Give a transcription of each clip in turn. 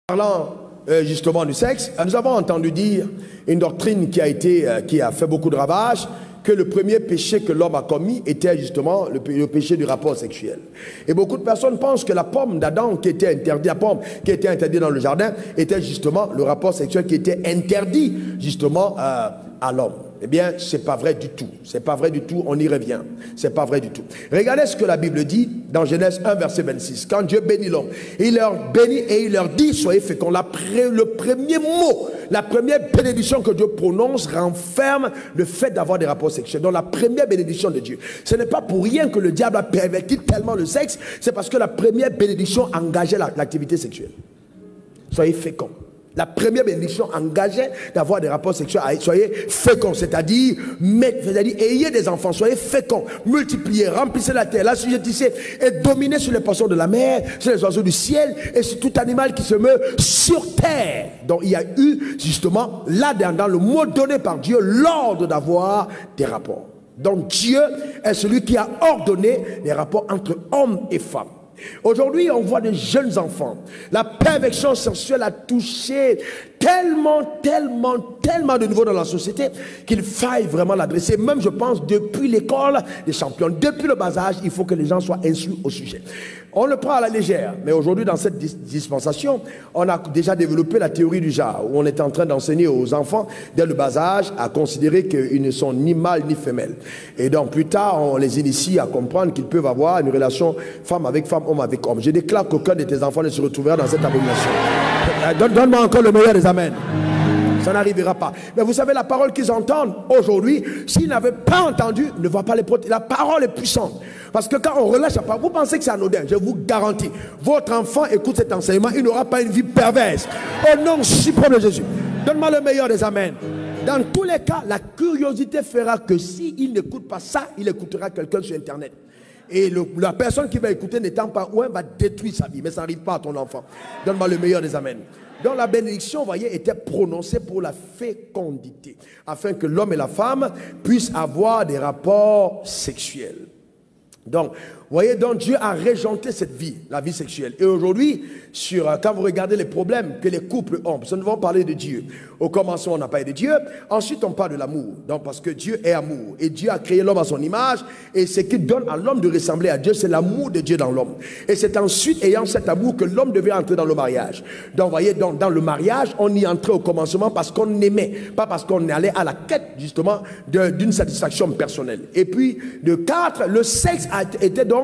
Parlant justement du sexe, nous avons entendu dire une doctrine qui a fait beaucoup de ravages, que le premier péché que l'homme a commis était justement le péché du rapport sexuel. Et beaucoup de personnes pensent que la pomme d'Adam qui était interdite, la pomme qui était interdite dans le jardin, était justement le rapport sexuel qui était interdit justement à l'homme. Eh bien, c'est pas vrai du tout. C'est pas vrai du tout, on y revient. C'est pas vrai du tout. Regardez ce que la Bible dit dans Genèse 1, verset 26. Quand Dieu bénit l'homme, il leur bénit et il leur dit, soyez féconds. Le premier mot, la première bénédiction que Dieu prononce renferme le fait d'avoir des rapports sexuels. Donc la première bénédiction de Dieu. Ce n'est pas pour rien que le diable a perverti tellement le sexe, c'est parce que la première bénédiction engageait l'activité sexuelle. Soyez féconds. La première bénédiction engageait d'avoir des rapports sexuels. Soyez féconds, c'est-à-dire ayez des enfants, soyez féconds, multipliez, remplissez la terre, l'assujettissez et dominez sur les poissons de la mer, sur les oiseaux du ciel et sur tout animal qui se meut sur terre. Donc il y a eu justement là-dedans, dans le mot donné par Dieu, l'ordre d'avoir des rapports. Donc Dieu est celui qui a ordonné les rapports entre hommes et femmes. Aujourd'hui, on voit des jeunes enfants. La perversion sexuelle a touché tellement de niveaux dans la société qu'il faille vraiment l'adresser. Même, je pense, depuis l'école des champions, depuis le bas âge, il faut que les gens soient instruits au sujet. On le prend à la légère, mais aujourd'hui, dans cette dispensation, on a déjà développé la théorie du genre, où on est en train d'enseigner aux enfants, dès le bas âge, à considérer qu'ils ne sont ni mâles ni femelles. Et donc, plus tard, on les initie à comprendre qu'ils peuvent avoir une relation femme avec femme, homme avec homme. Je déclare qu'aucun de tes enfants ne se retrouvera dans cette abomination. Donne-moi encore le meilleur des amens. Ça n'arrivera pas. Mais vous savez, la parole qu'ils entendent aujourd'hui, s'ils n'avaient pas entendu, ne va pas les protéger. La parole est puissante. Parce que quand on relâche la parole, vous pensez que c'est anodin, je vous garantis. Votre enfant écoute cet enseignement, il n'aura pas une vie perverse. Au nom suprême de Jésus. Donne-moi le meilleur des amens. Dans tous les cas, la curiosité fera que s'il n'écoute pas ça, il écoutera quelqu'un sur Internet. Et la personne qui va écouter n'étant pas loin va détruire sa vie. Mais ça n'arrive pas à ton enfant. Donne-moi le meilleur des amens. Donc la bénédiction, vous voyez, était prononcée pour la fécondité. Afin que l'homme et la femme puissent avoir des rapports sexuels. Donc, vous voyez, donc Dieu a régenté cette vie, la vie sexuelle. Et aujourd'hui, quand vous regardez les problèmes que les couples ont, parce que nous allons parler de Dieu. Au commencement, on n'a pas de Dieu. Ensuite, on parle de l'amour. Donc, parce que Dieu est amour. Et Dieu a créé l'homme à son image. Et ce qui donne à l'homme de ressembler à Dieu, c'est l'amour de Dieu dans l'homme. Et c'est ensuite, ayant cet amour, que l'homme devait entrer dans le mariage. Donc, vous voyez, dans le mariage, on y entrait au commencement parce qu'on aimait. Pas parce qu'on allait à la quête, justement, d'une satisfaction personnelle. Et puis, de 4, le sexe était donc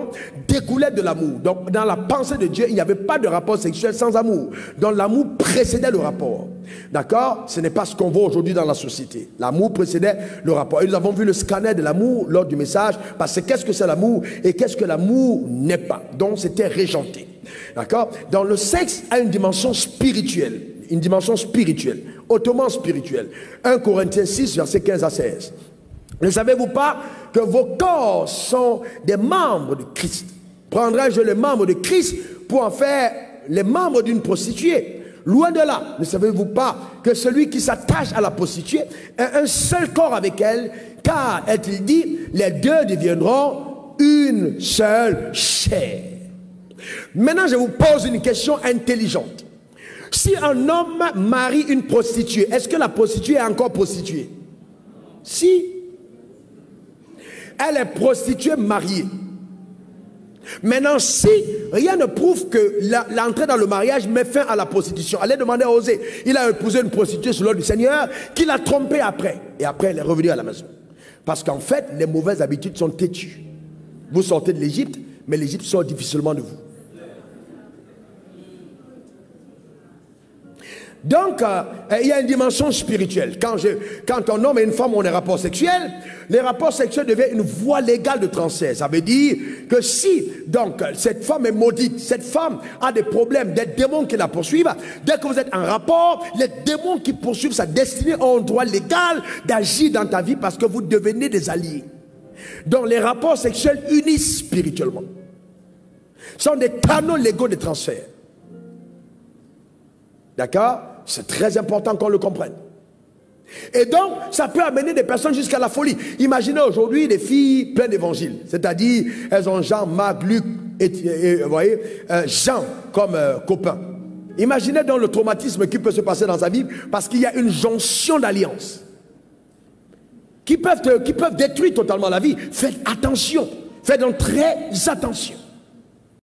découlait de l'amour. Donc dans la pensée de Dieu, il n'y avait pas de rapport sexuel sans amour. Donc l'amour précédait le rapport. D'accord? Ce n'est pas ce qu'on voit aujourd'hui dans la société. L'amour précédait le rapport. Et nous avons vu le scanner de l'amour lors du message, parce que qu'est-ce que c'est l'amour et qu'est-ce que l'amour n'est pas. Donc c'était régenté. D'accord? Dans le sexe a une dimension spirituelle. Une dimension spirituelle. Hautement spirituelle. 1 Corinthiens 6, verset 15 à 16. Ne savez-vous pas que vos corps sont des membres de Christ? Prendrai-je les membres de Christ pour en faire les membres d'une prostituée? Loin de là. Ne savez-vous pas que celui qui s'attache à la prostituée est un seul corps avec elle? Car, est-il dit, les deux deviendront une seule chair. Maintenant, je vous pose une question intelligente. Si un homme marie une prostituée, est-ce que la prostituée est encore prostituée? Si. Elle est prostituée mariée. Maintenant, si rien ne prouve que l'entrée dans le mariage met fin à la prostitution, allez demander à Osée. Il a épousé une prostituée sous l'ordre du Seigneur, qui l'a trompée après. Et après, elle est revenue à la maison. Parce qu'en fait, les mauvaises habitudes sont têtues. Vous sortez de l'Égypte, mais l'Égypte sort difficilement de vous. Donc, il y a une dimension spirituelle. Quand un homme et une femme ont des rapports sexuels, les rapports sexuels deviennent une voie légale de transfert. Ça veut dire que si, donc, cette femme est maudite, cette femme a des problèmes, des démons qui la poursuivent, dès que vous êtes en rapport, les démons qui poursuivent sa destinée ont un droit légal d'agir dans ta vie parce que vous devenez des alliés. Donc, les rapports sexuels unissent spirituellement. Ce sont des canaux légaux de transfert. D'accord? C'est très important qu'on le comprenne. Et donc, ça peut amener des personnes jusqu'à la folie. Imaginez aujourd'hui des filles pleines d'évangiles. C'est-à-dire, elles ont Jean, Marc, Luc, et vous voyez, Jean comme copain. Imaginez donc le traumatisme qui peut se passer dans sa vie parce qu'il y a une jonction d'alliances qui peuvent détruire totalement la vie. Faites attention. Faites donc très attention.